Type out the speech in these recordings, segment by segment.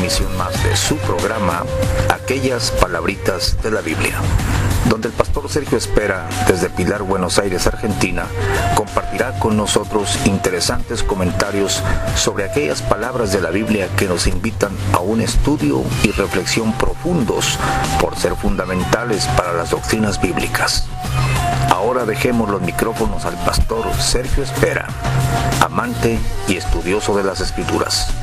emisión más de su programa, Aquellas Palabritas de la Biblia, donde el pastor Sergio Espera, desde Pilar, Buenos Aires, Argentina, compartirá con nosotros interesantes comentarios sobre aquellas palabras de la Biblia que nos invitan a un estudio y reflexión profundos por ser fundamentales para las doctrinas bíblicas. Ahora dejemos los micrófonos al pastor Sergio Espera, amante y estudioso de las Escrituras.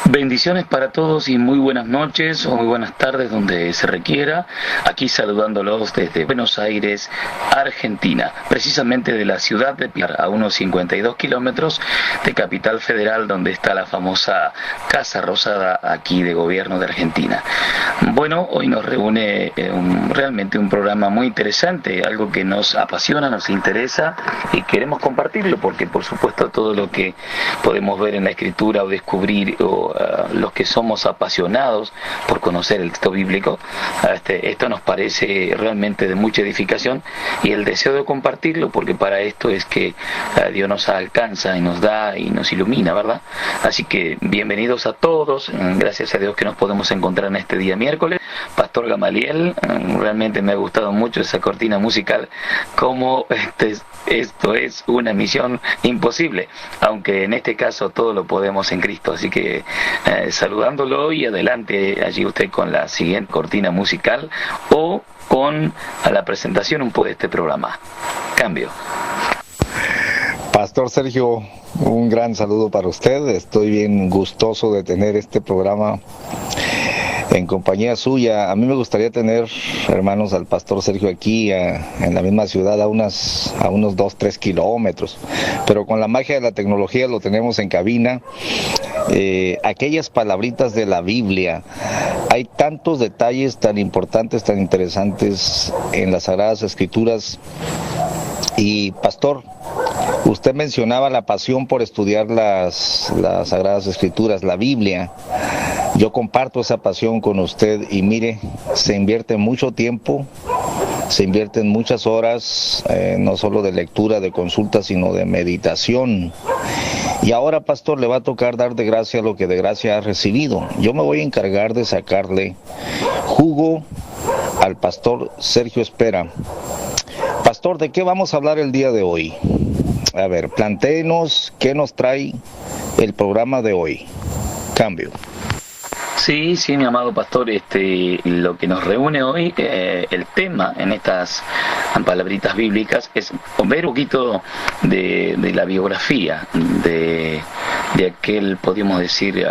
Bendiciones para todos y muy buenas noches o muy buenas tardes donde se requiera. Aquí saludándolos desde Buenos Aires, Argentina, precisamente de la ciudad de Pilar, a unos 52 kilómetros de Capital Federal, donde está la famosa Casa Rosada aquí de Gobierno de Argentina. Bueno, hoy nos reúne realmente un programa muy interesante, algo que nos apasiona, nos interesa y queremos compartirlo porque por supuesto todo lo que podemos ver en la Escritura o descubrir o los que somos apasionados por conocer el texto bíblico, esto nos parece realmente de mucha edificación y el deseo de compartirlo, porque para esto es que Dios nos alcanza y nos da y nos ilumina, ¿verdad? Así que bienvenidos a todos, gracias a Dios que nos podemos encontrar en este día miércoles. Pastor Gamaliel, realmente me ha gustado mucho esa cortina musical, como esto es una misión imposible, aunque en este caso todo lo podemos en Cristo, así que saludándolo y adelante allí usted con la siguiente cortina musical o con la presentación un poco de este programa. Cambio. Pastor Sergio, un gran saludo para usted. Estoy bien gustoso de tener este programa en compañía suya. A mí me gustaría tener, hermanos, al pastor Sergio aquí en la misma ciudad a unos 2-3 kilómetros, pero con la magia de la tecnología lo tenemos en cabina. Aquellas palabritas de la Biblia, hay tantos detalles tan importantes, tan interesantes en las Sagradas Escrituras. Y pastor, usted mencionaba la pasión por estudiar las Sagradas Escrituras, la Biblia. Yo comparto esa pasión con usted y mire, se invierte mucho tiempo, se invierten muchas horas, no solo de lectura, de consulta, sino de meditación. Y ahora, pastor, le va a tocar dar de gracia lo que de gracia ha recibido. Yo me voy a encargar de sacarle jugo al pastor Sergio Espera. Pastor, ¿de qué vamos a hablar el día de hoy? A ver, plantéenos qué nos trae el programa de hoy. Cambio. Sí, mi amado pastor, lo que nos reúne hoy, el tema en estas palabritas bíblicas es ver un poquito de la biografía de aquel, podríamos decir,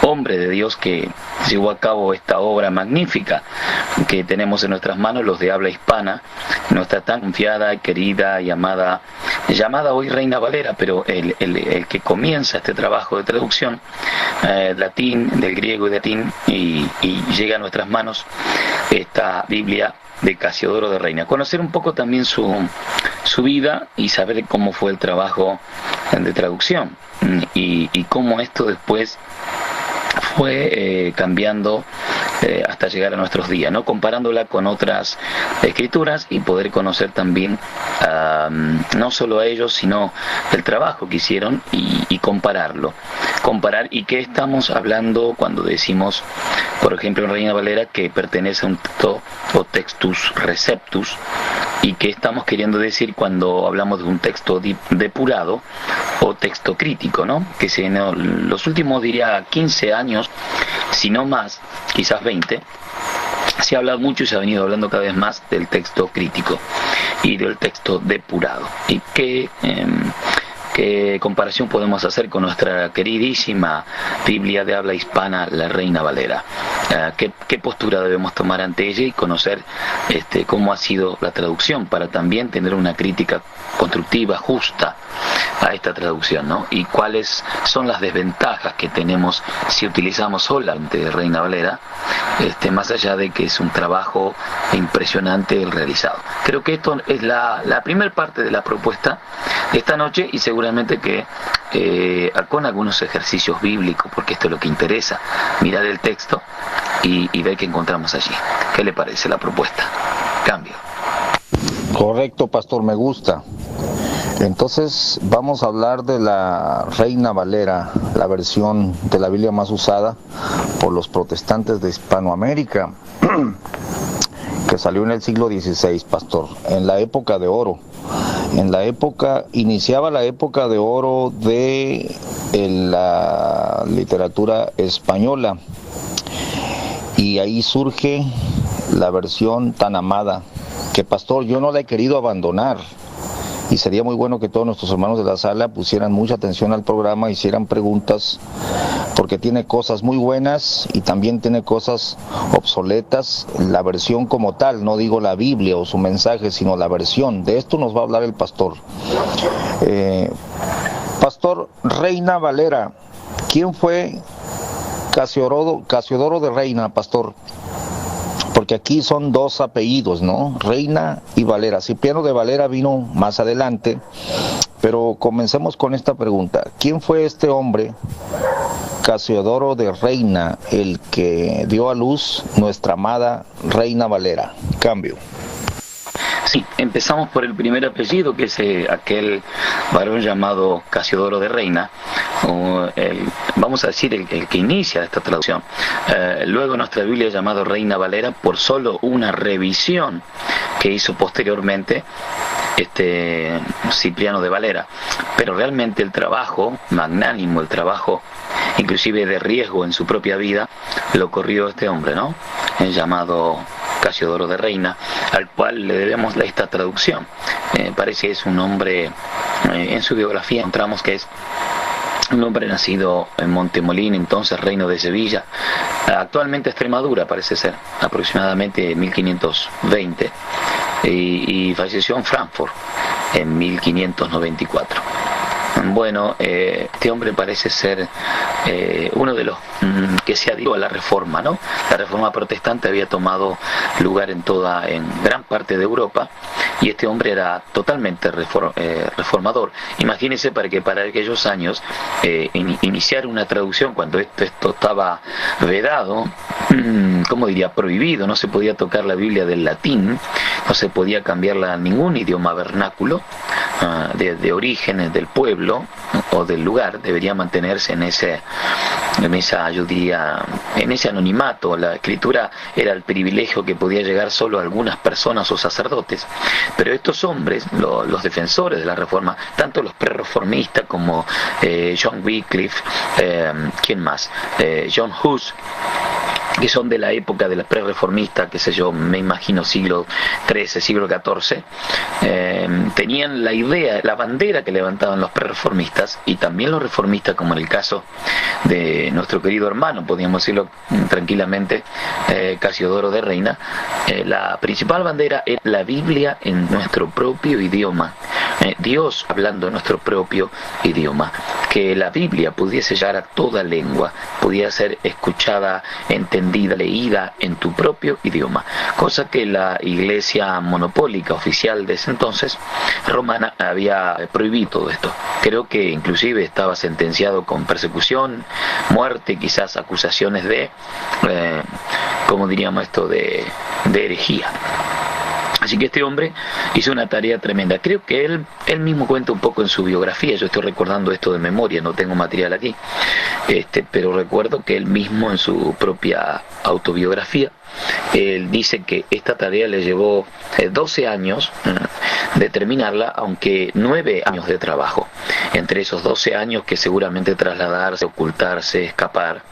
hombre de Dios que llevó a cabo esta obra magnífica que tenemos en nuestras manos, los de habla hispana, nuestra tan confiada, querida y llamada hoy Reina Valera, pero el que comienza este trabajo de traducción latín, del griego y latín, y llega a nuestras manos esta Biblia de Casiodoro de Reina. Conocer un poco también su vida y saber cómo fue el trabajo de traducción y cómo esto después fue cambiando hasta llegar a nuestros días, ¿no? Comparándola con otras escrituras y poder conocer también no solo a ellos, sino el trabajo que hicieron y comparar y qué estamos hablando cuando decimos, por ejemplo, en Reina Valera, que pertenece a un texto o textus receptus, y qué estamos queriendo decir cuando hablamos de un texto depurado o texto crítico, ¿no? Que en los últimos, diría, 15 años, si no más, quizás 20, se ha hablado mucho y se ha venido hablando cada vez más del texto crítico y del texto depurado. ¿Y qué comparación podemos hacer con nuestra queridísima Biblia de habla hispana, la Reina Valera? ¿Qué postura debemos tomar ante ella y conocer cómo ha sido la traducción para también tener una crítica constructiva, justa a esta traducción, ¿no? Y cuáles son las desventajas que tenemos si utilizamos solamente Reina Valera, más allá de que es un trabajo impresionante el realizado. Creo que esto es la primera parte de la propuesta de esta noche y seguramente que con algunos ejercicios bíblicos, porque esto es lo que interesa, mirar el texto y ver qué encontramos allí. ¿Qué le parece la propuesta? Cambio. Correcto, pastor, me gusta. Entonces vamos a hablar de la Reina Valera, la versión de la Biblia más usada por los protestantes de Hispanoamérica, que salió en el siglo XVI, pastor, en la época de oro. Iniciaba la época de oro de la literatura española, y ahí surge la versión tan amada, que, pastor, yo no la he querido abandonar, y sería muy bueno que todos nuestros hermanos de la sala pusieran mucha atención al programa, hicieran preguntas, porque tiene cosas muy buenas y también tiene cosas obsoletas, la versión como tal, no digo la Biblia o su mensaje, sino la versión. De esto nos va a hablar el pastor. Pastor, Reina Valera, ¿quién fue Casiodoro de Reina, pastor? Porque aquí son dos apellidos, ¿no? Reina y Valera. Cipriano de Valera vino más adelante, pero comencemos con esta pregunta. ¿Quién fue este hombre, Casiodoro de Reina, el que dio a luz nuestra amada Reina Valera? Cambio. Sí, empezamos por el primer apellido, que es aquel varón llamado Casiodoro de Reina, vamos a decir el que inicia esta traducción. Luego nuestra Biblia llamado Reina Valera por solo una revisión que hizo posteriormente Cipriano de Valera. Pero realmente el trabajo magnánimo, el trabajo inclusive de riesgo en su propia vida, lo corrió este hombre, ¿no? Llamado Casiodoro de Reina, al cual le debemos esta traducción. Parece que es un hombre, en su biografía encontramos que es un hombre nacido en Montemolín, entonces reino de Sevilla, actualmente Extremadura parece ser, aproximadamente 1520, y falleció en Frankfurt en 1594. Bueno, este hombre parece ser uno de los que se adhirió a la Reforma, ¿no? La Reforma protestante había tomado lugar en gran parte de Europa, y este hombre era totalmente reformador. Imagínense para aquellos años iniciar una traducción cuando esto estaba vedado, ¿cómo diría? Prohibido, no se podía tocar la Biblia del latín, no se podía cambiarla a ningún idioma vernáculo de orígenes del pueblo o del lugar, debería mantenerse en ese anonimato. La escritura era el privilegio que podía llegar solo a algunas personas o sacerdotes, pero estos hombres, los defensores de la Reforma, tanto los pre-reformistas como John Wycliffe, ¿quién más? John Hus, que son de la época de la pre-reformista, qué sé yo, me imagino siglo XIII, siglo XIV, tenían la idea, la bandera que levantaban los pre-reformistas y también los reformistas, como en el caso de nuestro querido hermano, podríamos decirlo tranquilamente, Casiodoro de Reina. La principal bandera es la Biblia en nuestro propio idioma, Dios hablando en nuestro propio idioma, que la Biblia pudiese llegar a toda lengua, pudiera ser escuchada, entendida, leída en tu propio idioma, cosa que la iglesia monopólica oficial de ese entonces, romana, había prohibido todo esto. Creo que inclusive estaba sentenciado con persecución, muerte, quizás acusaciones de, ¿cómo diríamos esto?, de herejía. Así que este hombre hizo una tarea tremenda. Creo que él mismo cuenta un poco en su biografía. Yo estoy recordando esto de memoria, no tengo material aquí, pero recuerdo que él mismo en su propia autobiografía, él dice que esta tarea le llevó 12 años de terminarla, aunque 9 años de trabajo. Entre esos 12 años que seguramente trasladarse, ocultarse, escapar,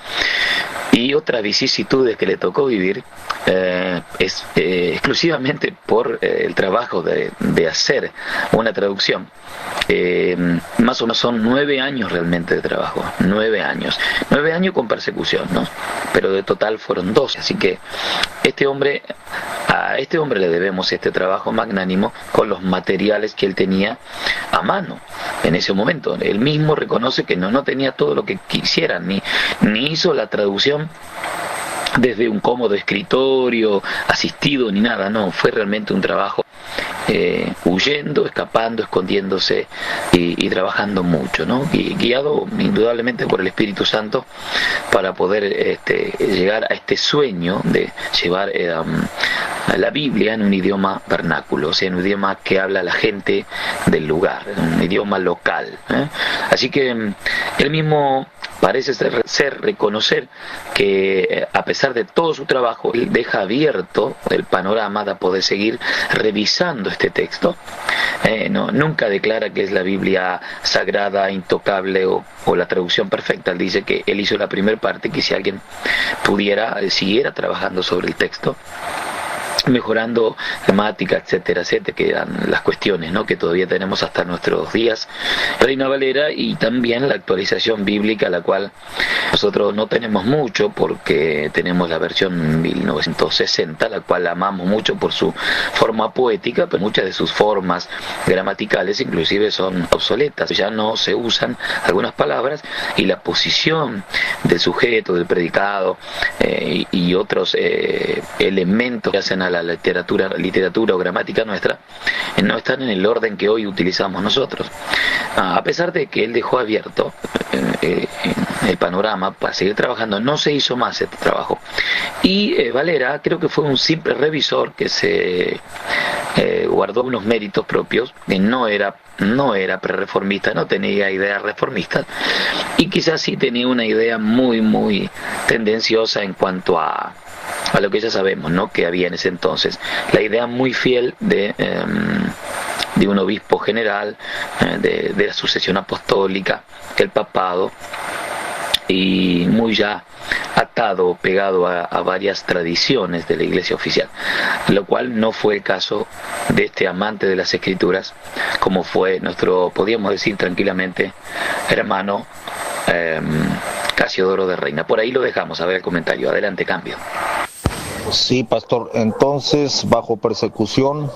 y otras vicisitudes que le tocó vivir, exclusivamente por el trabajo de hacer una traducción. Más o menos son 9 años realmente de trabajo, 9 años con persecución, ¿no? Pero de total fueron 12, así que a este hombre le debemos este trabajo magnánimo con los materiales que él tenía a mano en ese momento. Él mismo reconoce que no tenía todo lo que quisiera, ni hizo la traducción desde un cómodo escritorio asistido ni nada, no, fue realmente un trabajo huyendo, escapando, escondiéndose y trabajando mucho, ¿no? Guiado indudablemente por el Espíritu Santo para poder llegar a este sueño de llevar a la Biblia en un idioma vernáculo, o sea, en un idioma que habla la gente del lugar, un idioma local, ¿eh? Así que él mismo parece reconocer que a pesar de todo su trabajo, él deja abierto el panorama de poder seguir revisando este texto. Nunca declara que es la Biblia sagrada, intocable o la traducción perfecta. Él dice que él hizo la primera parte, que si alguien siguiera trabajando sobre el texto, mejorando gramática, etcétera, etcétera, que eran las cuestiones, ¿no?, que todavía tenemos hasta nuestros días. Reina Valera, y también la actualización bíblica, la cual nosotros no tenemos mucho porque tenemos la versión 1960, la cual amamos mucho por su forma poética, pero muchas de sus formas gramaticales inclusive son obsoletas, ya no se usan algunas palabras, y la posición del sujeto, del predicado y otros elementos que hacen a la literatura o gramática nuestra no están en el orden que hoy utilizamos nosotros, a pesar de que él dejó abierto el panorama para seguir trabajando. No se hizo más este trabajo, y Valera creo que fue un simple revisor que se guardó unos méritos propios, que no era prerreformista, no tenía ideas reformistas, y quizás sí tenía una idea muy muy tendenciosa en cuanto a lo que ya sabemos, ¿no?, que había en ese entonces, la idea muy fiel de un obispo general, de la sucesión apostólica, el papado, y muy ya atado, pegado a varias tradiciones de la Iglesia oficial, lo cual no fue el caso de este amante de las Escrituras, como fue nuestro, podríamos decir tranquilamente, hermano Casiodoro de Reina. Por ahí lo dejamos, a ver el comentario. Adelante, cambio. Sí, pastor. Entonces, bajo persecución,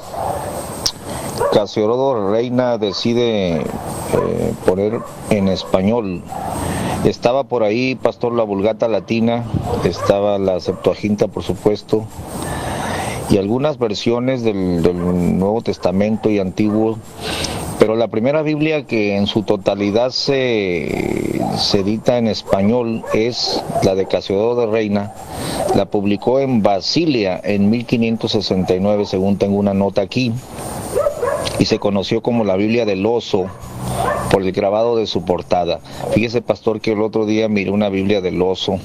Casiodoro de Reina decide poner en español. Estaba por ahí, pastor, la Vulgata Latina, estaba la Septuaginta, por supuesto, y algunas versiones del Nuevo Testamento y Antiguo, pero la primera Biblia que en su totalidad se edita en español es la de Casiodoro de Reina. La publicó en Basilia en 1569, según tengo una nota aquí, y se conoció como la Biblia del Oso por el grabado de su portada. Fíjese, pastor, que el otro día miré una Biblia del Oso,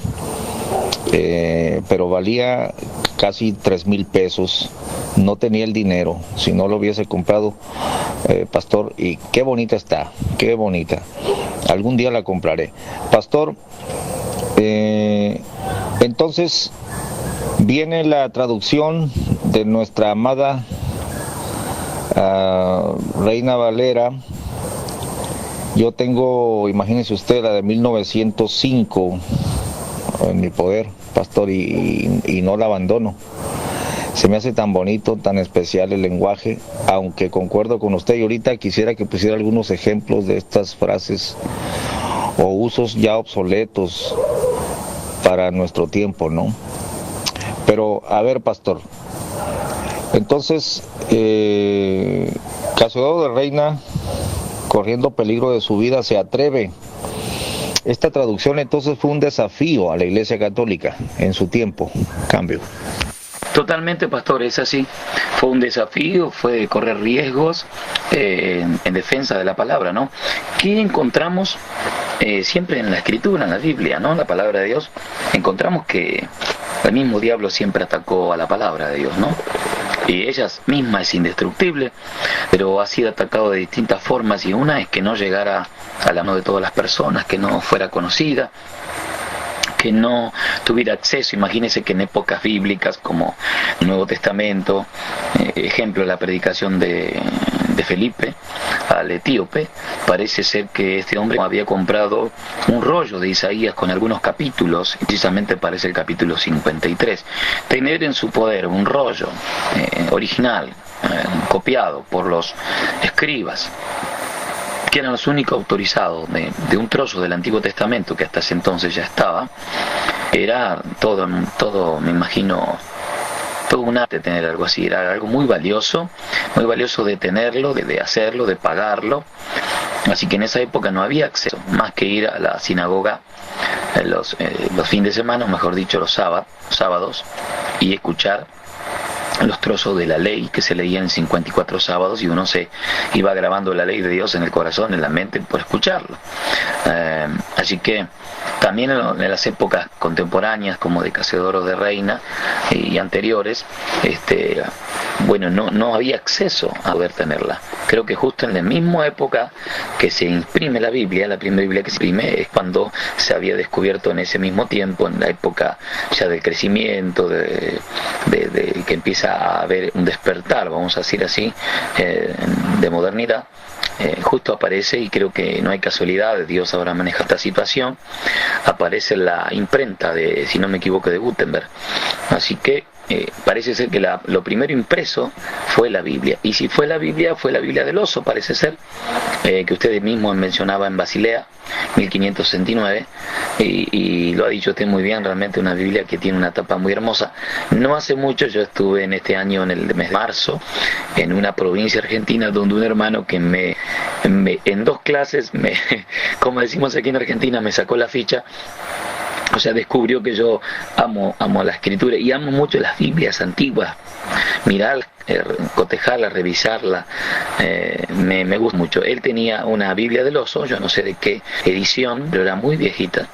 pero valía casi 3,000 pesos. No tenía el dinero, si no lo hubiese comprado, pastor, y qué bonita está, qué bonita. Algún día la compraré. Pastor, entonces viene la traducción de nuestra amada Reina Valera. Yo tengo, imagínese usted, la de 1905 en mi poder, pastor, y no la abandono. Se me hace tan bonito, tan especial el lenguaje, aunque concuerdo con usted, y ahorita quisiera que pusiera algunos ejemplos de estas frases o usos ya obsoletos para nuestro tiempo, ¿no? Pero, a ver, pastor, entonces, Casiodoro de Reina, corriendo peligro de su vida, se atreve. Esta traducción entonces fue un desafío a la Iglesia Católica en su tiempo. Cambio. Totalmente, pastor, es así. Fue un desafío, fue correr riesgos en defensa de la palabra, ¿no? ¿Qué encontramos siempre en la Escritura, en la Biblia, ¿no? La palabra de Dios. Encontramos que el mismo diablo siempre atacó a la palabra de Dios, ¿no? Y ella misma es indestructible, pero ha sido atacado de distintas formas, y una es que no llegara a la mano de todas las personas, que no fuera conocida, que no tuviera acceso. Imagínense que en épocas bíblicas como el Nuevo Testamento, ejemplo, la predicación de Felipe al etíope, parece ser que este hombre había comprado un rollo de Isaías con algunos capítulos, precisamente parece el capítulo 53. Tener en su poder un rollo original, copiado por los escribas, que eran los únicos autorizados de un trozo del Antiguo Testamento que hasta ese entonces ya estaba, era todo, me imagino, fue un arte tener algo así, era algo muy valioso de tenerlo, de hacerlo, de pagarlo. Así que en esa época no había acceso, más que ir a la sinagoga los fines de semana, o mejor dicho los sábados, y escuchar los trozos de la ley que se leían en 54 sábados, y uno se iba grabando la ley de Dios en el corazón, en la mente, por escucharlo. Así que también en las épocas contemporáneas, como de Cacedoro de Reina y anteriores, no había acceso a poder tenerla. Creo que justo en la misma época que se imprime la primera Biblia que se imprime, es cuando se había descubierto en ese mismo tiempo, en la época ya del crecimiento, de que empieza a haber un despertar, vamos a decir así, de modernidad. Justo aparece, y creo que no hay casualidad, Dios ahora maneja esta situación, aparece la imprenta de, si no me equivoco, de Gutenberg. Así que parece ser que lo primero impreso fue la Biblia, y si fue la Biblia del oso, parece ser, que ustedes mismos mencionaban en Basilea 1569, y lo ha dicho usted muy bien, realmente una Biblia que tiene una tapa muy hermosa. No hace mucho yo estuve en este año, en el mes de marzo, en una provincia argentina, donde un hermano que en 2 clases, como decimos aquí en Argentina, me sacó la ficha. O sea, descubrió que yo amo la escritura y amo mucho las Biblias antiguas. Mirar, cotejarla, revisarla, me gusta mucho. Él tenía una Biblia del oso, yo no sé de qué edición, pero era muy viejita,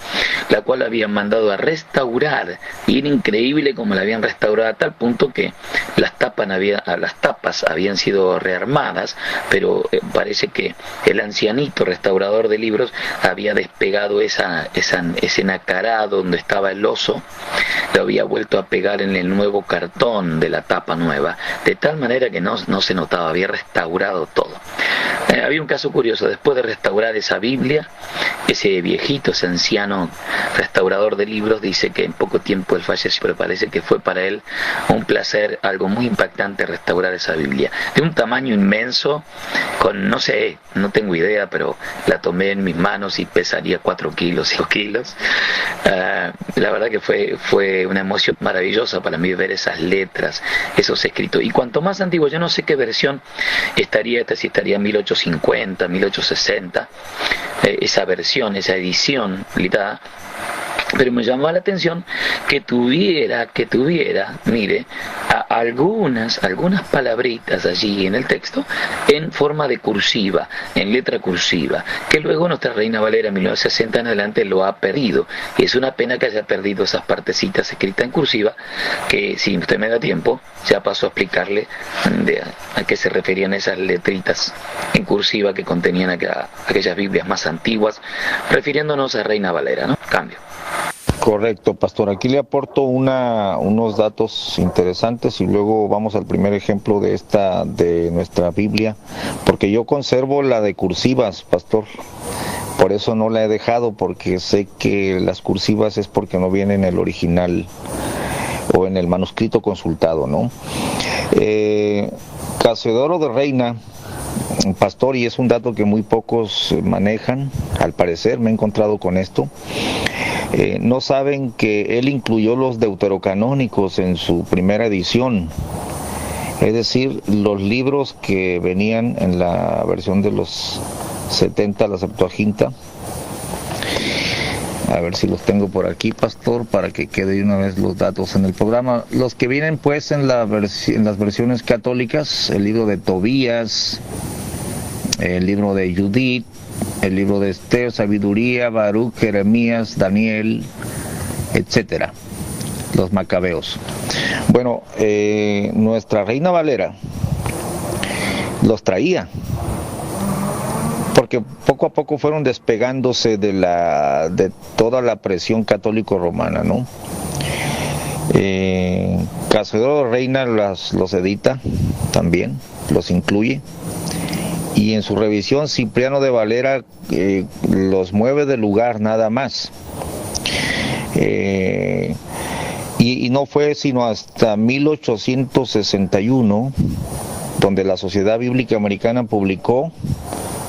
la cual habían mandado a restaurar, y era increíble como la habían restaurado, a tal punto que las tapas habían sido rearmadas, pero parece que el ancianito restaurador de libros había despegado ese nacarado donde estaba el oso, lo había vuelto a pegar en el nuevo cartón de la tapa nueva, de tal manera que no se notaba, había restaurado todo. Había un caso curioso, después de restaurar esa Biblia, ese viejito, ese anciano restaurador de libros, dice que en poco tiempo él falleció, pero parece que fue para él un placer, algo muy impactante, restaurar esa Biblia, de un tamaño inmenso, no tengo idea, pero la tomé en mis manos y pesaría 4 kilos, 5 kilos. La verdad que fue una emoción maravillosa para mí ver esas letras, esos escritos, y cuanto más antiguo, yo no sé qué versión estaría, si estaría 1850, 1860, esa versión, esa edición limitada. Pero me llamaba la atención que tuviera, mire, algunas palabritas allí en el texto en forma de cursiva, en letra cursiva, que luego nuestra Reina Valera en 1960 en adelante lo ha perdido, y es una pena que haya perdido esas partecitas escritas en cursiva, que si usted me da tiempo ya paso a explicarle a qué se referían esas letritas en cursiva que contenían aquellas Biblias más antiguas, refiriéndonos a Reina Valera, ¿no? Cambio. Correcto, pastor. Aquí le aporto unos datos interesantes y luego vamos al primer ejemplo de nuestra Biblia, porque yo conservo la de cursivas, pastor. Por eso no la he dejado, porque sé que las cursivas es porque no viene en el original o en el manuscrito consultado, ¿no? Cacedoro de Reina, pastor, y es un dato que muy pocos manejan, al parecer, me he encontrado con esto. No saben que él incluyó los deuterocanónicos en su primera edición, es decir, los libros que venían en la versión de los 70, la Septuaginta. A ver si los tengo por aquí, pastor, para que quede de una vez los datos en el programa. Los que vienen pues en las versiones católicas, el libro de Tobías, el libro de Judith, el libro de Esther, Sabiduría, Baruch, Jeremías, Daniel, etcétera, los macabeos. Bueno, nuestra Reina Valera los traía, porque poco a poco fueron despegándose de toda la presión católico-romana, ¿no? Cacedoro de Reina los edita también, los incluye. Y en su revisión Cipriano de Valera los mueve de lugar nada más. Y no fue sino hasta 1861 donde la Sociedad Bíblica Americana publicó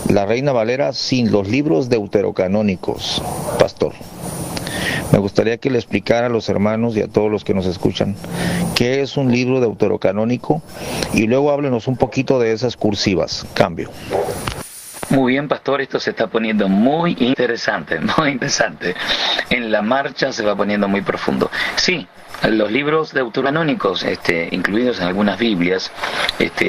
la Reina Valera sin los libros deuterocanónicos, pastor. Me gustaría que le explicara a los hermanos y a todos los que nos escuchan qué es un libro deuterocanónico y luego háblenos un poquito de esas cursivas. Cambio. Muy bien, pastor, esto se está poniendo muy interesante, muy interesante. En la marcha se va poniendo muy profundo. Sí, los libros deuterocanónicos, incluidos en algunas Biblias,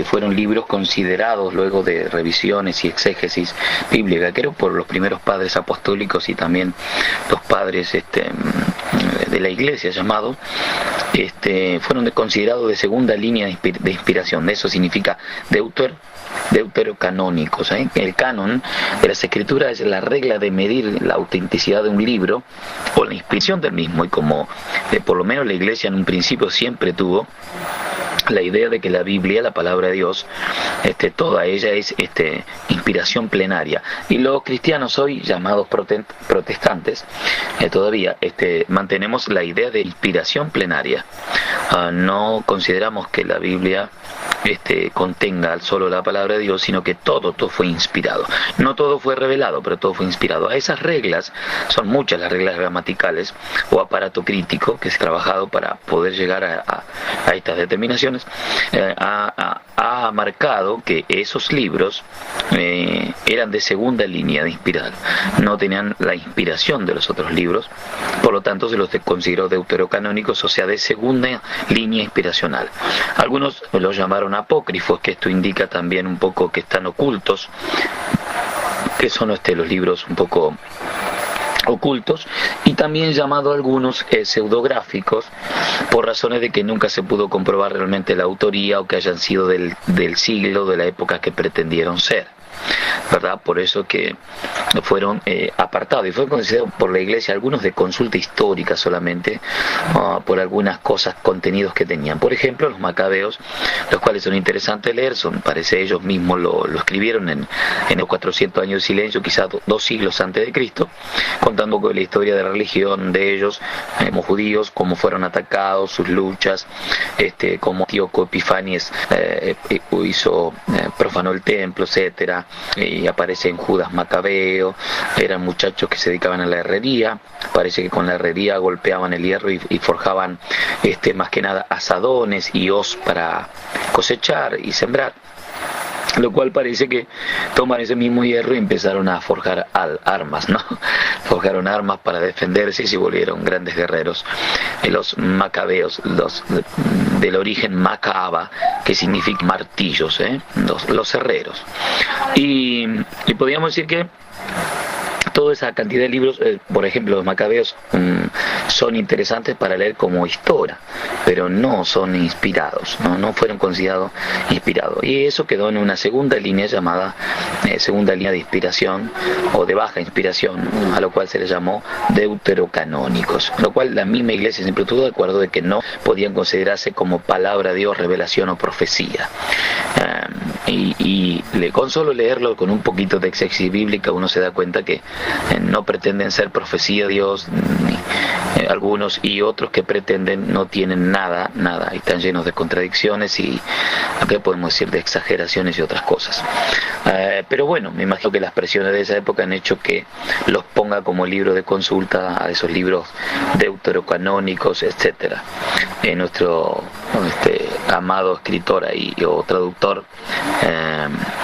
fueron libros considerados luego de revisiones y exégesis bíblica, creo por los primeros padres apostólicos y también los padres de la iglesia llamados, fueron considerados de segunda línea de inspiración. Eso significa deuterocanónicos. El canon de las escrituras es la regla de medir la autenticidad de un libro o la inspiración del mismo, y como por lo menos la iglesia en un principio siempre tuvo la idea de que la Biblia, la palabra de Dios, toda ella es inspiración plenaria, y los cristianos hoy llamados protestantes todavía mantenemos la idea de inspiración plenaria. No consideramos que la Biblia contenga solo la palabra de Dios, sino que todo fue inspirado. No todo fue revelado, pero todo fue inspirado. A esas reglas, son muchas las reglas gramaticales o aparato crítico que se ha trabajado para poder llegar a estas determinaciones, ha marcado que esos libros eran de segunda línea de inspirar, no tenían la inspiración de los otros libros, por lo tanto se los consideró deuterocanónicos, o sea, de segunda línea inspiracional. Algunos los llamaron apócrifos, que esto indica también un poco que están ocultos, que son los libros un poco ocultos, y también llamado algunos pseudográficos, por razones de que nunca se pudo comprobar realmente la autoría, o que hayan sido del siglo, de la época que pretendieron ser, ¿verdad? Por eso que fueron apartados, y fue considerado por la iglesia algunos de consulta histórica solamente, por algunas cosas, contenidos que tenían. Por ejemplo, los macabeos, los cuales son interesantes leer, parece ellos mismos lo escribieron en los 400 años de silencio, quizás 2 siglos antes de Cristo, contando con la historia de la religión de ellos como judíos, cómo fueron atacados, sus luchas, cómo Antíoco Epifanes profanó el templo, etcétera. Y aparece en Judas Macabeo. Eran muchachos que se dedicaban a la herrería, parece que con la herrería golpeaban el hierro y forjaban más que nada asadones y hoz para cosechar y sembrar, lo cual parece que tomaron ese mismo hierro y empezaron a forjar armas, ¿no? Forjaron armas para defenderse y se volvieron grandes guerreros. Los macabeos, del origen macaba, que significa martillos, los herreros. Y podríamos decir que toda esa cantidad de libros, por ejemplo, los macabeos son interesantes para leer como historia, pero no son inspirados, no fueron considerados inspirados. Y eso quedó en una segunda línea llamada segunda línea de inspiración, o de baja inspiración, a lo cual se les llamó deuterocanónicos, lo cual la misma iglesia siempre estuvo de acuerdo de que no podían considerarse como palabra de Dios, revelación o profecía. Con solo leerlo con un poquito de exégesis bíblica, uno se da cuenta que no pretenden ser profecía de Dios, algunos, y otros que pretenden no tienen nada, y están llenos de contradicciones y, ¿qué podemos decir?, de exageraciones y otras cosas. Pero bueno, me imagino que las presiones de esa época han hecho que los ponga como libro de consulta a esos libros deuterocanónicos, etcétera. Nuestro amado escritor o traductor,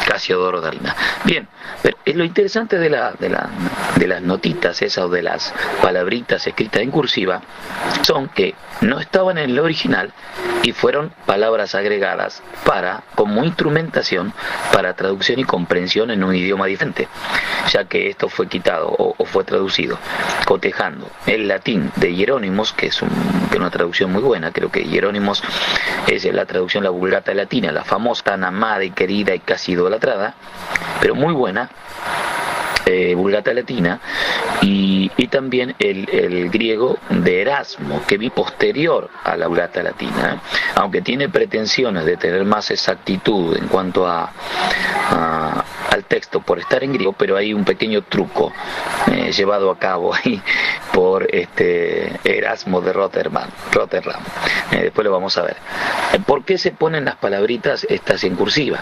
Casiodoro de Arina. Bien, pero lo interesante de las notitas esas, o de las palabritas escritas en cursiva, son que no estaban en el original y fueron palabras agregadas como instrumentación para traducción y comprensión en un idioma diferente, ya que esto fue quitado o fue traducido cotejando el latín de Jerónimos, que es una traducción muy buena. Creo que Jerónimos es la traducción, la Vulgata latina, la famosa, tan amada y querida y casi idolatrada, pero muy buena Vulgata latina, y también el griego de Erasmo, que vi posterior a la Vulgata latina, aunque tiene pretensiones de tener más exactitud en cuanto al texto por estar en griego, pero hay un pequeño truco llevado a cabo ahí por Erasmo de Rotterdam. Después lo vamos a ver. ¿Por qué se ponen las palabritas estas en cursiva?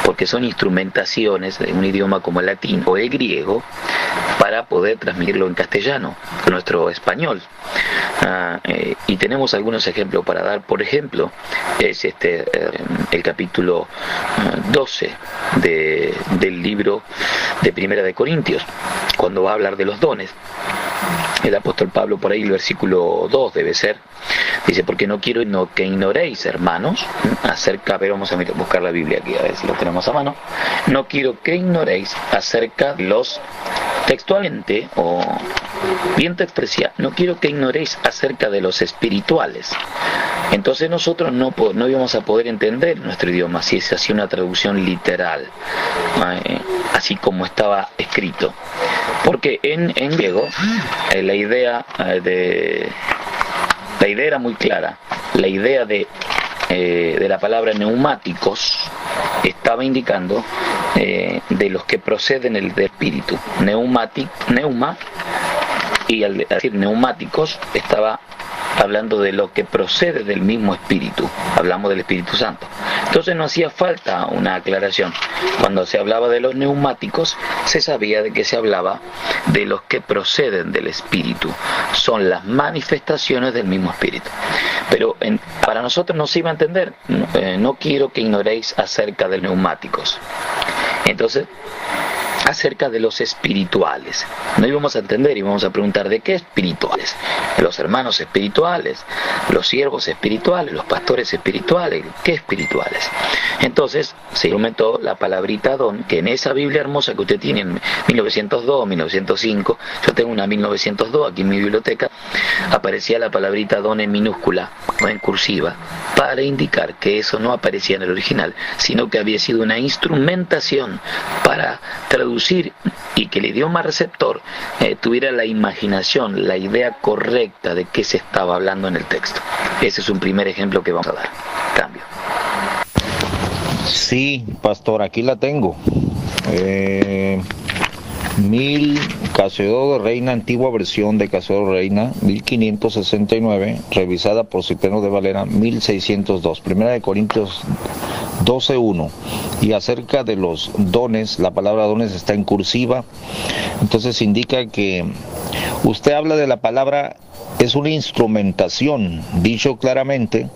Porque son instrumentaciones de un idioma como el latín o el griego, para poder transmitirlo en castellano, en nuestro español. Y tenemos algunos ejemplos para dar. Por ejemplo, es el capítulo 12 del libro de Primera de Corintios, cuando va a hablar de los dones. El apóstol Pablo, por ahí el versículo 2 debe ser, dice: porque no quiero que ignoréis, hermanos, acerca, pero vamos a buscar la Biblia aquí, a ver si lo tenemos a mano. No quiero que ignoréis acerca de los, textualmente, o bien textual, no quiero que ignoréis acerca de los espirituales. Entonces nosotros no íbamos a poder entender nuestro idioma si se hacía una traducción literal, así como estaba escrito. Porque en griego la idea era muy clara. La idea de la palabra neumáticos estaba indicando de los que proceden del espíritu. Neuma, y al decir neumáticos estaba hablando de lo que procede del mismo Espíritu. Hablamos del Espíritu Santo. Entonces no hacía falta una aclaración. Cuando se hablaba de los neumáticos, se sabía de que se hablaba de los que proceden del Espíritu. Son las manifestaciones del mismo Espíritu. Pero para nosotros no se iba a entender. No quiero que ignoréis acerca de neumáticos. Entonces, acerca de los espirituales. No íbamos a entender, íbamos a preguntar: ¿de qué espirituales? Los hermanos espirituales, los siervos espirituales, los pastores espirituales. ¿Qué espirituales? Entonces se implementó la palabrita don, que en esa Biblia hermosa que usted tiene en 1902, 1905, yo tengo una 1902 aquí en mi biblioteca, aparecía la palabrita don en minúscula o en cursiva, para indicar que eso no aparecía en el original, sino que había sido una instrumentación para traducir y que el idioma receptor tuviera la imaginación, la idea correcta de qué se estaba hablando en el texto. Ese es un primer ejemplo que vamos a dar. Cambio. Sí, pastor, aquí la tengo. Casiodo de Reina, antigua versión de Casiodo de Reina, 1569, revisada por Cipriano de Valera, 1602. Primera de Corintios 12:1. Y acerca de los dones, la palabra dones está en cursiva, entonces indica que usted habla de la palabra, es una instrumentación, dicho claramente.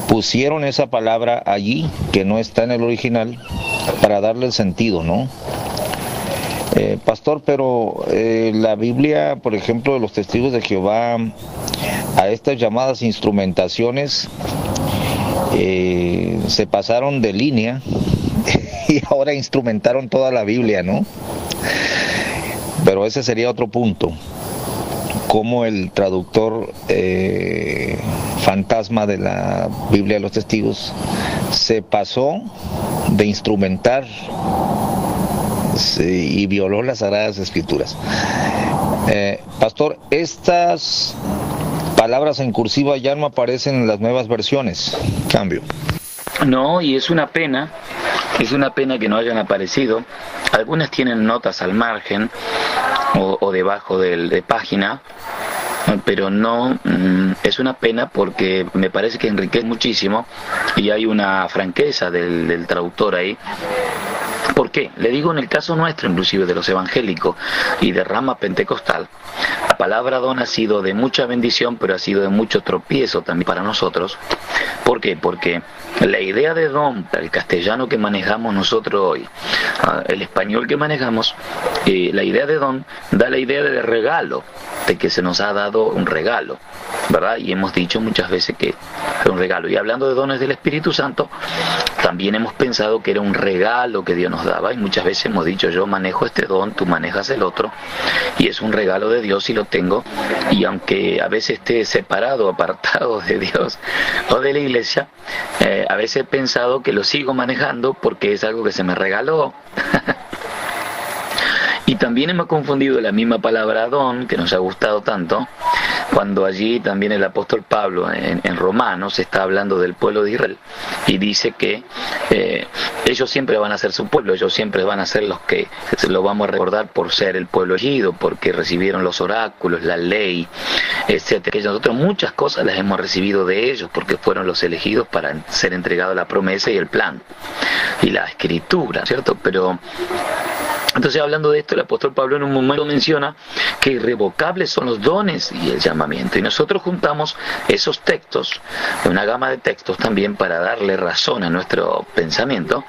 Pusieron esa palabra allí, que no está en el original, para darle el sentido, ¿no? Pastor, pero la Biblia, por ejemplo, de los testigos de Jehová, a estas llamadas instrumentaciones, se pasaron de línea y ahora instrumentaron toda la Biblia, ¿no? Pero ese sería otro punto. Cómo el traductor fantasma de la Biblia de los testigos se pasó de instrumentar y violó las Sagradas Escrituras. Pastor, estas palabras en cursiva ya no aparecen en las nuevas versiones. Cambio. No, y es una pena que no hayan aparecido. Algunas tienen notas al margen o debajo de página, pero no, es una pena porque me parece que enriquece muchísimo y hay una franqueza del traductor ahí. ¿Por qué? Le digo, en el caso nuestro, inclusive de los evangélicos y de rama pentecostal, la palabra don ha sido de mucha bendición, pero ha sido de mucho tropiezo también para nosotros. ¿Por qué? Porque la idea de don, el castellano que manejamos nosotros hoy, el español que manejamos, la idea de don da la idea de regalo, de que se nos ha dado un regalo, ¿verdad? Y hemos dicho muchas veces que es un regalo. Y hablando de dones del Espíritu Santo, también hemos pensado que era un regalo que Dios nos daba, y muchas veces hemos dicho: yo manejo este don, tú manejas el otro, y es un regalo de Dios y lo tengo, y aunque a veces esté separado, apartado de Dios o de la iglesia, a veces he pensado que lo sigo manejando porque es algo que se me regaló. Y también hemos confundido la misma palabra don, que nos ha gustado tanto, cuando allí también el apóstol Pablo en Romanos está hablando del pueblo de Israel y dice que ellos siempre van a ser su pueblo, ellos siempre van a ser los que lo vamos a recordar por ser el pueblo elegido, porque recibieron los oráculos, la ley, etcétera. Que nosotros muchas cosas las hemos recibido de ellos porque fueron los elegidos para ser entregados la promesa y el plan y la escritura, ¿cierto? Pero Entonces, hablando de esto, el apóstol Pablo en un momento menciona que irrevocables son los dones y el llamamiento. Y nosotros juntamos esos textos, una gama de textos también para darle razón a nuestro pensamiento.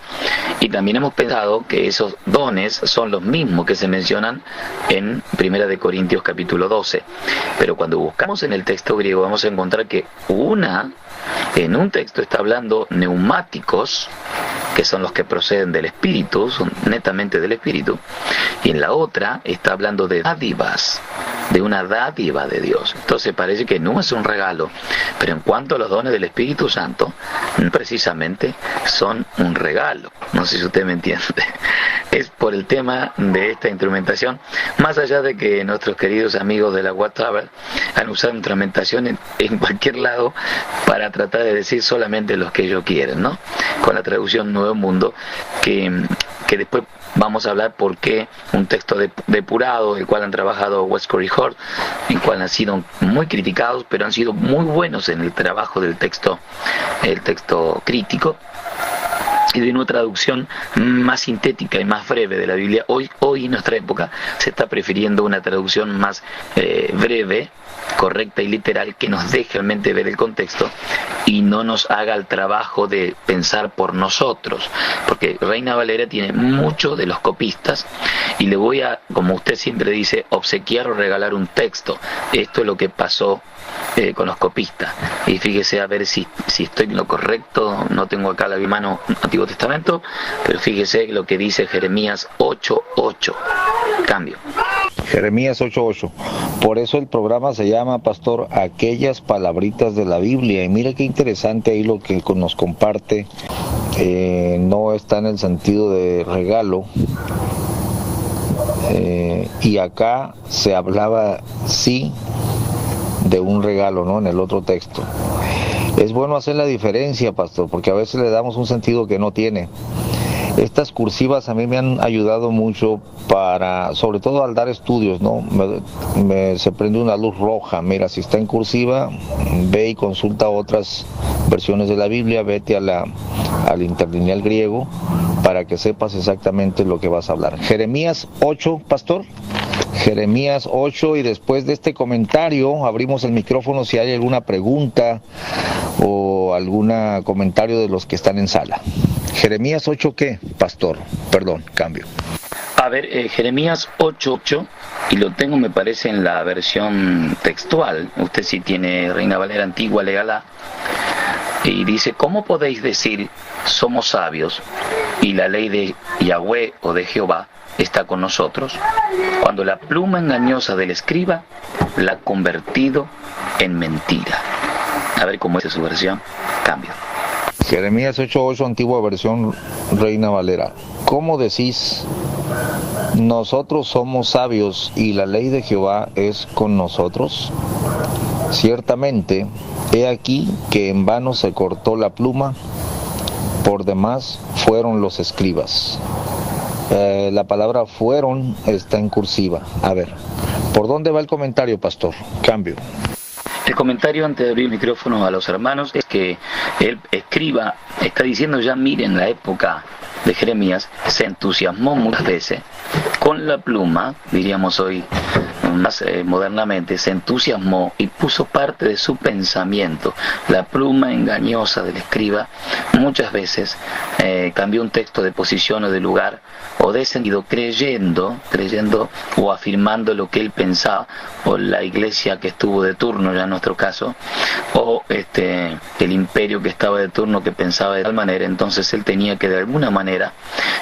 Y también hemos pensado que esos dones son los mismos que se mencionan en 1 de Corintios capítulo 12. Pero cuando buscamos en el texto griego vamos a encontrar que en un texto está hablando neumáticos, que son los que proceden del Espíritu, son netamente del Espíritu, y en la otra está hablando de dádivas, de una dádiva de Dios. Entonces parece que no es un regalo, pero en cuanto a los dones del Espíritu Santo, precisamente son un regalo. No sé si usted me entiende. Es por el tema de esta instrumentación, más allá de que nuestros queridos amigos de la WhatsApp han usado instrumentación en cualquier lado para tratar de decir solamente los que ellos quieren, ¿no? Con la traducción Nuevo Mundo, que después vamos a hablar por qué un texto depurado, el cual han trabajado Westcott y Hort, el cual han sido muy criticados, pero han sido muy buenos en el trabajo del texto, el texto crítico, y de una traducción más sintética y más breve de la Biblia. Hoy en nuestra época se está prefiriendo una traducción más breve, correcta y literal, que nos deje realmente ver el contexto y no nos haga el trabajo de pensar por nosotros, porque Reina Valera tiene mucho de los copistas, y le voy a, como usted siempre dice, obsequiar o regalar un texto. Esto es lo que pasó con los copistas, y fíjese a ver si estoy en lo correcto. No tengo acá la mano Antiguo Testamento, pero fíjese lo que dice Jeremías 8:8. Cambio. Jeremías 8:8. Por eso el programa se llama, pastor, Aquellas Palabritas de la Biblia. Y mire qué interesante ahí lo que nos comparte. No está en el sentido de regalo. Y acá se hablaba, sí, de un regalo, ¿no? En el otro texto. Es bueno hacer la diferencia, pastor, porque a veces le damos un sentido que no tiene. Estas cursivas a mí me han ayudado mucho sobre todo al dar estudios, ¿no? Se prende una luz roja. Mira, si está en cursiva, ve y consulta otras versiones de la Biblia, vete al interlineal griego para que sepas exactamente lo que vas a hablar. Jeremías 8, pastor. Jeremías 8, y después de este comentario abrimos el micrófono si hay alguna pregunta o algún comentario de los que están en sala. Jeremías 8, ¿qué, pastor? Perdón, cambio. A ver, Jeremías 8:8, y lo tengo, me parece, en la versión textual. Usted si tiene Reina Valera antigua, léala. Y dice: ¿cómo podéis decir somos sabios y la ley de Yahweh o de Jehová está con nosotros, cuando la pluma engañosa del escriba la ha convertido en mentira? A ver cómo es su versión. Cambio. Jeremías 8:8, antigua versión Reina Valera. ¿Cómo decís nosotros somos sabios y la ley de Jehová es con nosotros? Ciertamente, he aquí que en vano se cortó la pluma, por demás fueron los escribas. La palabra fueron está en cursiva. A ver, ¿por dónde va el comentario, pastor? Cambio. El comentario, antes de abrir el micrófono a los hermanos, es que el escriba está diciendo ya, miren, la época de Jeremías se entusiasmó muchas veces con la pluma, diríamos hoy más modernamente, se entusiasmó y puso parte de su pensamiento. La pluma engañosa del escriba muchas veces cambió un texto de posición o de lugar o de sentido, creyendo o afirmando lo que él pensaba, o la iglesia que estuvo de turno ya en nuestro caso, o el imperio que estaba de turno que pensaba de tal manera. Entonces él tenía que de alguna manera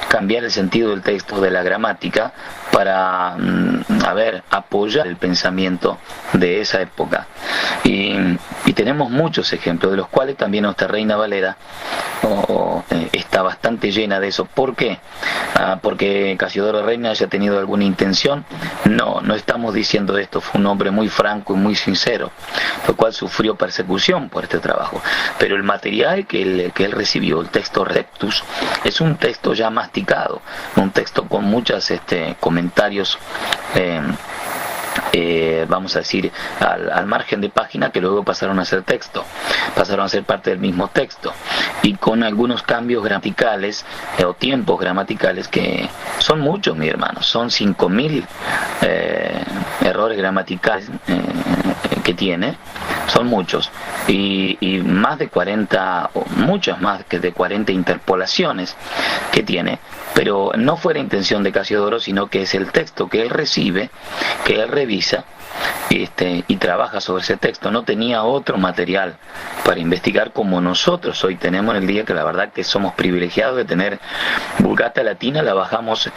cambiar el sentido del texto, de la gramática, para apoyar el pensamiento de esa época. Y tenemos muchos ejemplos, de los cuales también nuestra Reina Valera está bastante llena de eso. ¿Por qué? Porque Casiodoro Reina haya tenido alguna intención. No estamos diciendo esto. Fue un hombre muy franco y muy sincero, lo cual sufrió persecución por este trabajo. Pero el material que él recibió, el texto Reptus, es un texto ya masticado, un texto con muchos comentarios, vamos a decir, al margen de página, que luego pasaron a ser texto, pasaron a ser parte del mismo texto. y con algunos cambios gramaticales o tiempos gramaticales que son muchos, mi hermano, son 5.000 errores gramaticales que tiene, son muchos, y más de 40, o muchas más que de 40 interpolaciones que tiene, pero no fue la intención de Casiodoro, sino que es el texto que él recibe, que él revisa, y trabaja sobre ese texto. No tenía otro material para investigar como nosotros hoy tenemos en el día, que la verdad que somos privilegiados de tener Vulgata Latina, la bajamos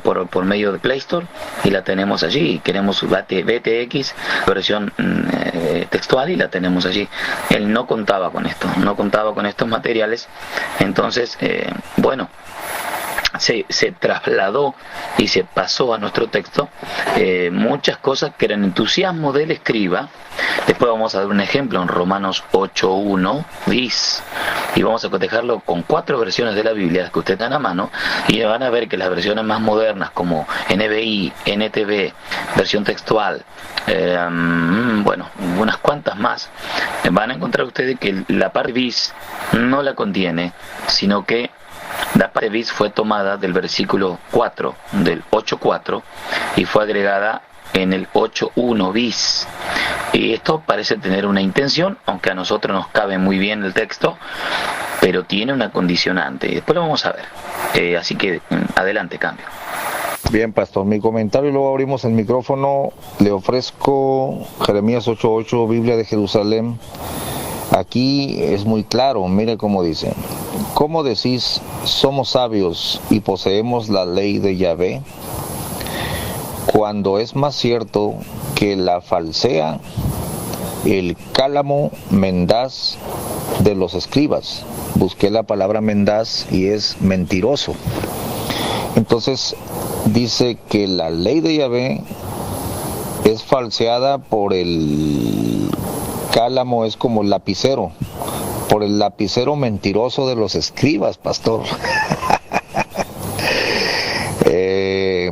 por medio de Play Store y la tenemos allí. Queremos BTX, versión textual, y la tenemos allí. Él no contaba con esto, no contaba con estos materiales, entonces, se trasladó y se pasó a nuestro texto muchas cosas que eran entusiasmo del escriba. Después vamos a dar un ejemplo en Romanos 8.1 bis, y vamos a cotejarlo con 4 versiones de la Biblia que ustedes dan a mano, y van a ver que las versiones más modernas como NBI, NTV, versión textual, unas cuantas más, van a encontrar ustedes que la parte bis no la contiene, sino que la parte bis fue tomada del versículo 4, del 8.4, y fue agregada en el 8.1 bis. Y esto parece tener una intención, aunque a nosotros nos cabe muy bien el texto, pero tiene una condicionante, y después lo vamos a ver. Así que adelante, cambio. Bien, pastor, mi comentario, y luego abrimos el micrófono. Le ofrezco Jeremías 8.8, Biblia de Jerusalén. Aquí es muy claro, mire cómo dice: ¿cómo decís, somos sabios y poseemos la ley de Yahvé, cuando es más cierto que la falsea el cálamo mendaz de los escribas? Busqué la palabra mendaz y es mentiroso. Entonces dice que la ley de Yahvé es falseada por el cálamo, es como el lapicero, por el lapicero mentiroso de los escribas, pastor.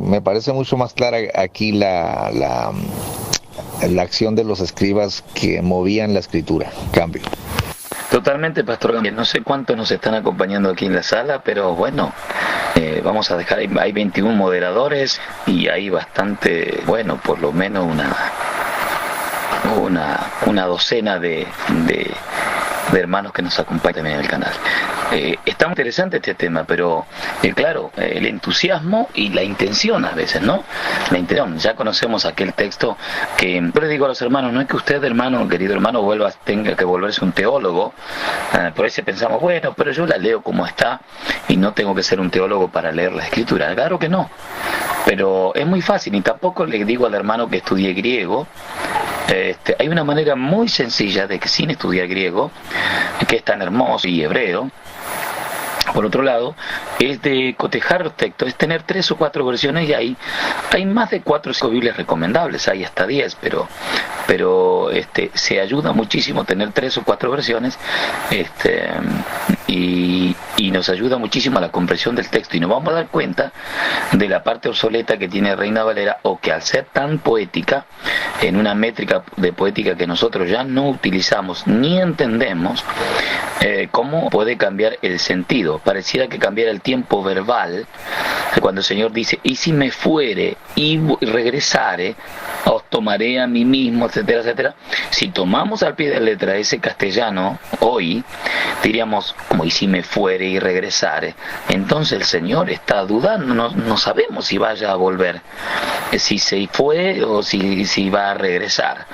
Me parece mucho más clara aquí la acción de los escribas que movían la escritura. Cambio. Totalmente, pastor. No sé cuántos nos están acompañando aquí en la sala, pero bueno, vamos a dejar, hay 21 moderadores y hay bastante, por lo menos una docena de hermanos que nos acompañan en el canal. Está muy interesante este tema, pero claro, el entusiasmo y la intención a veces, ¿no? La intención, ya conocemos aquel texto que yo le digo a los hermanos, no es que usted, hermano, querido hermano, tenga que volverse un teólogo, por eso pensamos, pero yo la leo como está y no tengo que ser un teólogo para leer la escritura. Claro que no, pero es muy fácil, y tampoco le digo al hermano que estudie griego. Hay una manera muy sencilla de que, sin estudiar griego, que es tan hermoso, y hebreo, por otro lado, es de cotejar los textos, es tener 3 o 4 versiones, y hay más de 4 o 5 Biblias recomendables, hay hasta 10, pero se ayuda muchísimo tener 3 o 4 versiones, y nos ayuda muchísimo a la comprensión del texto, y nos vamos a dar cuenta de la parte obsoleta que tiene Reina Valera, o que al ser tan poética, en una métrica de poética que nosotros ya no utilizamos ni entendemos, cómo puede cambiar el sentido. Pareciera que cambiara el tiempo verbal, cuando el Señor dice, y si me fuere y regresare, os tomaré a mí mismo, etcétera, etcétera. Si tomamos al pie de la letra ese castellano hoy, diríamos, como y si me fuere y regresare, entonces el Señor está dudando, no sabemos si vaya a volver, si se fue o si va a regresar.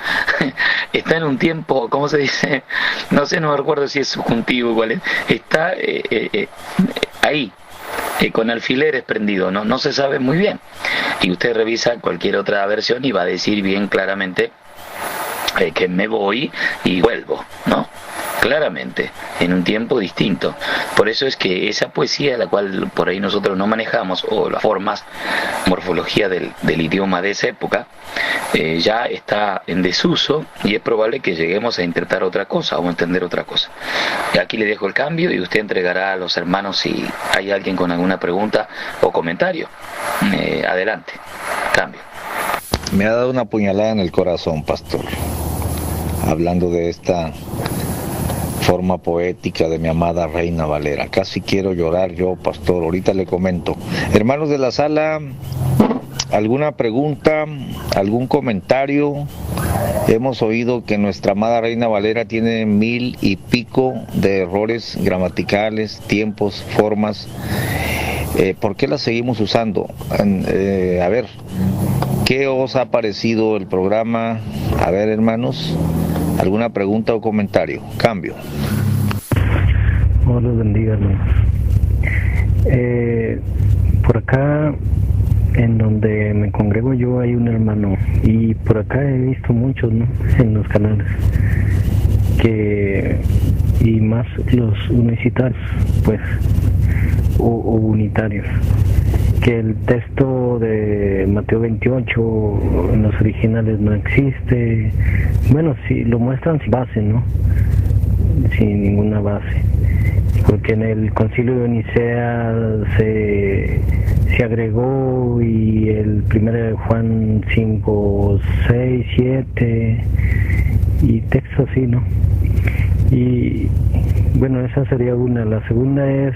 Está en un tiempo, ¿cómo se dice? No me recuerdo si es subjuntivo, igual está ahí, con alfileres prendidos, no se sabe muy bien, y usted revisa cualquier otra versión y va a decir bien claramente que me voy y vuelvo, ¿no? Claramente, en un tiempo distinto. Por eso es que esa poesía, la cual por ahí nosotros no manejamos, o las formas, morfología del idioma de esa época, ya está en desuso, y es probable que lleguemos a interpretar otra cosa o entender otra cosa. Aquí le dejo el cambio y usted entregará a los hermanos si hay alguien con alguna pregunta o comentario. Adelante, cambio. Me ha dado una puñalada en el corazón, pastor, hablando de esta forma poética de mi amada Reina Valera. Casi quiero llorar yo, pastor, ahorita le comento. Hermanos de la sala, ¿alguna pregunta, algún comentario? Hemos oído que nuestra amada Reina Valera tiene 1000 y pico de errores gramaticales, tiempos, formas. ¿Por qué la seguimos usando? A ver, ¿qué os ha parecido el programa? A ver, hermanos, ¿alguna pregunta o comentario? Cambio. Dios los bendiga, hermanos. Por acá, en donde me congrego yo, hay un hermano, y por acá he visto muchos, ¿no?, en los canales, y más los universitarios, pues, o unitarios, que el texto de Mateo 28 en los originales no existe. Bueno, si lo muestran sin base, ¿no?, sin ninguna base, porque en el Concilio de Nicea se agregó, y el 1 de Juan 5, 6, 7 y textos así, ¿no? Y bueno, esa sería una. La segunda es